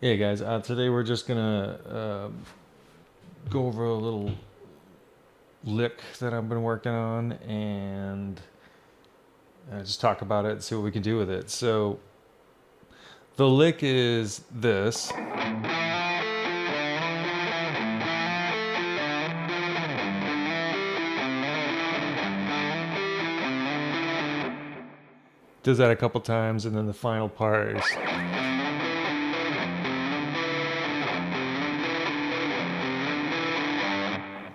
Hey guys, today we're just gonna go over a little lick that I've been working on and just talk about it and see what we can do with it. So, the lick is this. Does that a couple times, and then the final part is.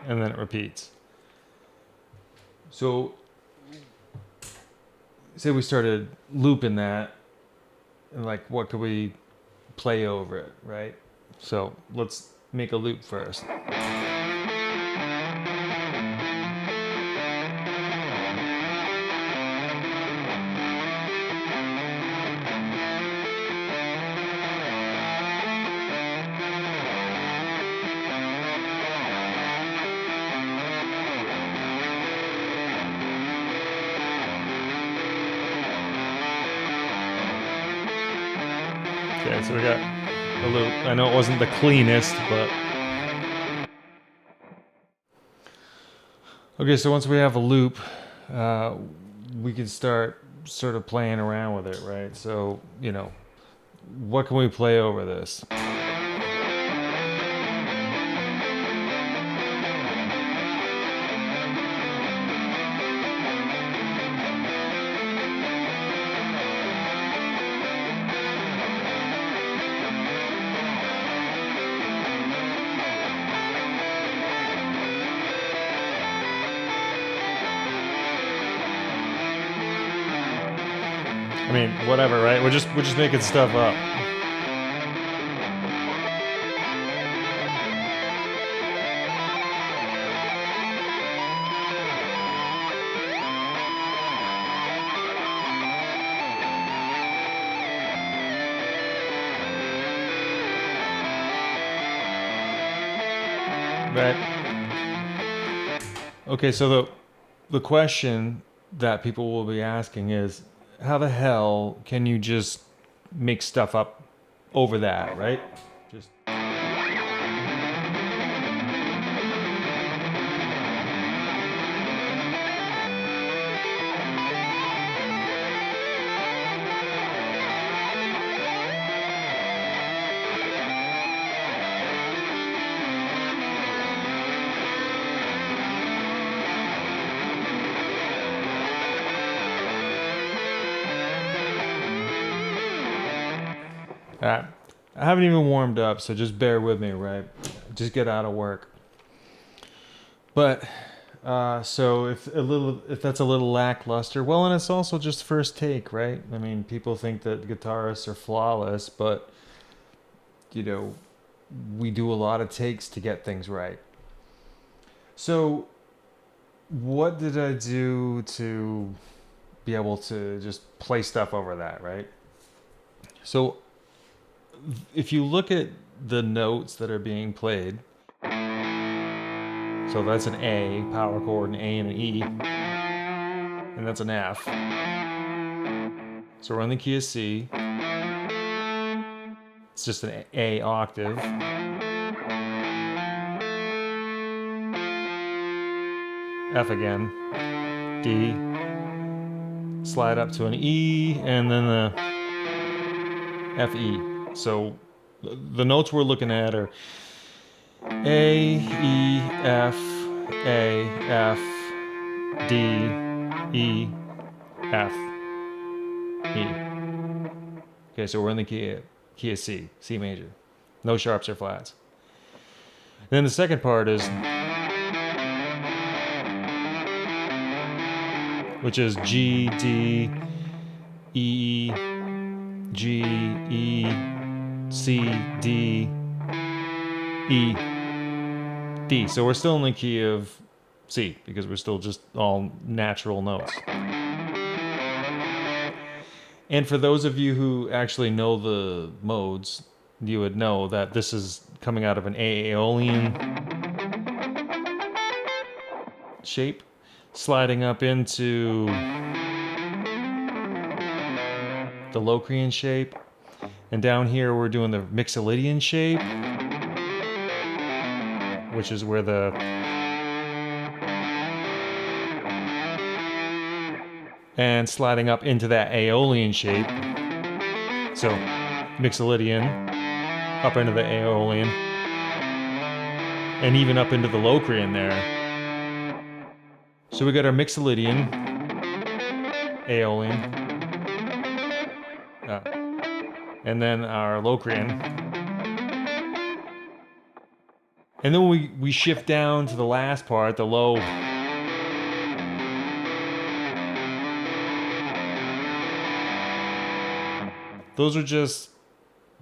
And then it repeats. So, say we started looping that, and like, what could we play over it, right? So, let's make a loop first. Okay, so we got a loop. I know it wasn't the cleanest, but. Okay, so once we have a loop, we can start sort of playing around with it, right? So, what can we play over this? I mean, whatever, right? We're just making stuff up. Right. Okay, so the question that people will be asking is, how the hell can you just make stuff up over that, right? Just. I haven't even warmed up, so just bear with me, right? Just get out of work. But so if that's a little lackluster, well, and it's also just first take, right? I mean, people think that guitarists are flawless, but you know, we do a lot of takes to get things right. So, what did I do to be able to just play stuff over that, right? So, if you look at the notes that are being played, so that's an A power chord, an A and an E, and that's an F. So we're in the key of C. It's just an A octave. F again. D. Slide up to an E, and then the F E. So the notes we're looking at are A, E, F, A, F, D, E, F, E. Okay, so we're in the key of C, C major. No sharps or flats. And then the second part is, which is G, D, E, G, E, C, D, E, D. So we're still in the key of C because we're still just all natural notes. And for those of you who actually know the modes, you would know that this is coming out of an Aeolian shape, sliding up into the Locrian shape, And down here we're doing the Mixolydian shape, which is where the and sliding up into that Aeolian shape. So Mixolydian up into the Aeolian and even up into the Locrian there. So we got our Mixolydian, Aeolian, and then our Locrian. And then we shift down to the last part, the low. Those are just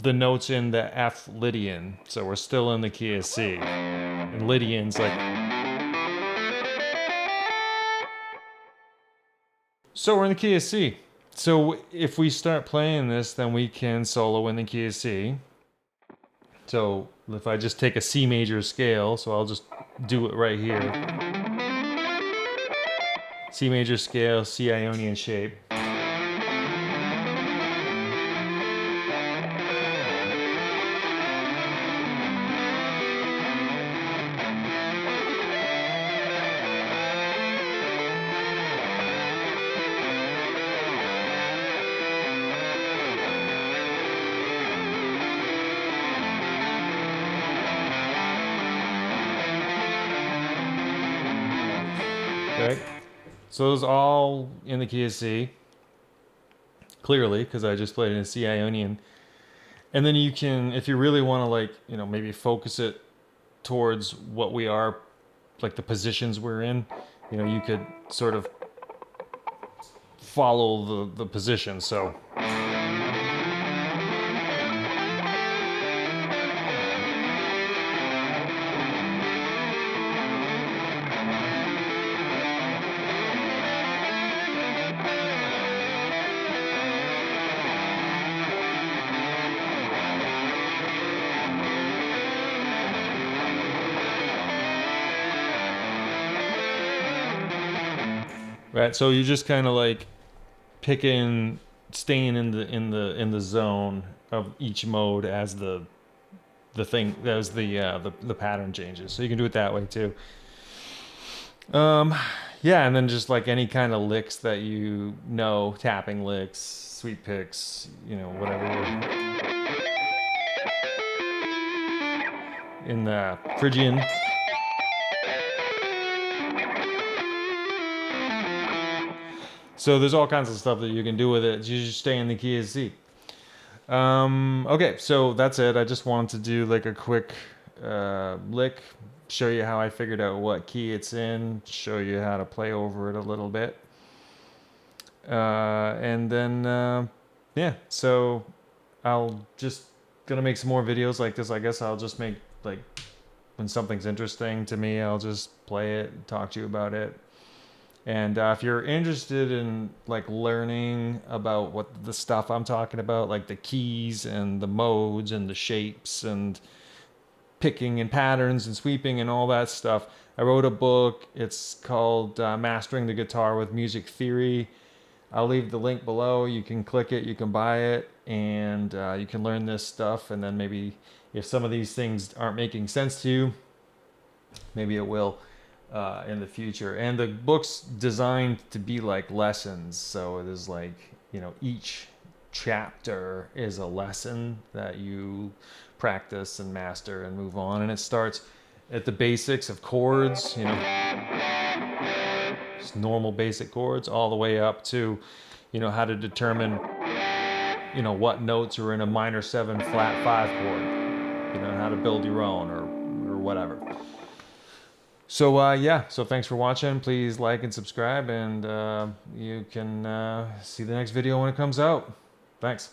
the notes in the F Lydian, so we're still in the key of C. And Lydian's like... So we're in the key of C. So if we start playing this, then we can solo in the key of C. So if I just take a C major scale, so I'll just do it right here. C major scale, C Ionian shape. Okay, so those all in the key of C, clearly, because I just played in a C Ionian. And then you can, if you really want to, like, you know, maybe focus it towards what we are, like the positions we're in, you know, you could sort of follow the position. So right, so you just kind of like picking, staying in the zone of each mode as the thing, as the pattern changes. So you can do it that way too. Yeah, and then just like any kind of licks that you know, tapping licks, sweep picks, you know, whatever. In the Phrygian. So there's all kinds of stuff that you can do with it. You just stay in the key of C. Okay, so that's it. I just wanted to do like a quick lick, show you how I figured out what key it's in, show you how to play over it a little bit. And then, yeah, so I'll just gonna make some more videos like this. I guess I'll just make, like, when something's interesting to me, I'll just play it and talk to you about it. And if you're interested in like learning about what the stuff I'm talking about, like the keys and the modes and the shapes and picking and patterns and sweeping and all that stuff, I wrote a book. It's called Mastering the Guitar with Music Theory. I'll leave the link below. You can click it, you can buy it, and you can learn this stuff. And then maybe if some of these things aren't making sense to you, maybe it will in the future. And the book's designed to be like lessons. So it is like, you know, each chapter is a lesson that you practice and master and move on. And it starts at the basics of chords, you know, just normal basic chords, all the way up to, you know, how to determine, you know, what notes are in a minor 7 flat 5 chord, you know, how to build your own or whatever. So yeah, so thanks for watching. Please like and subscribe, and you can see the next video when it comes out. Thanks.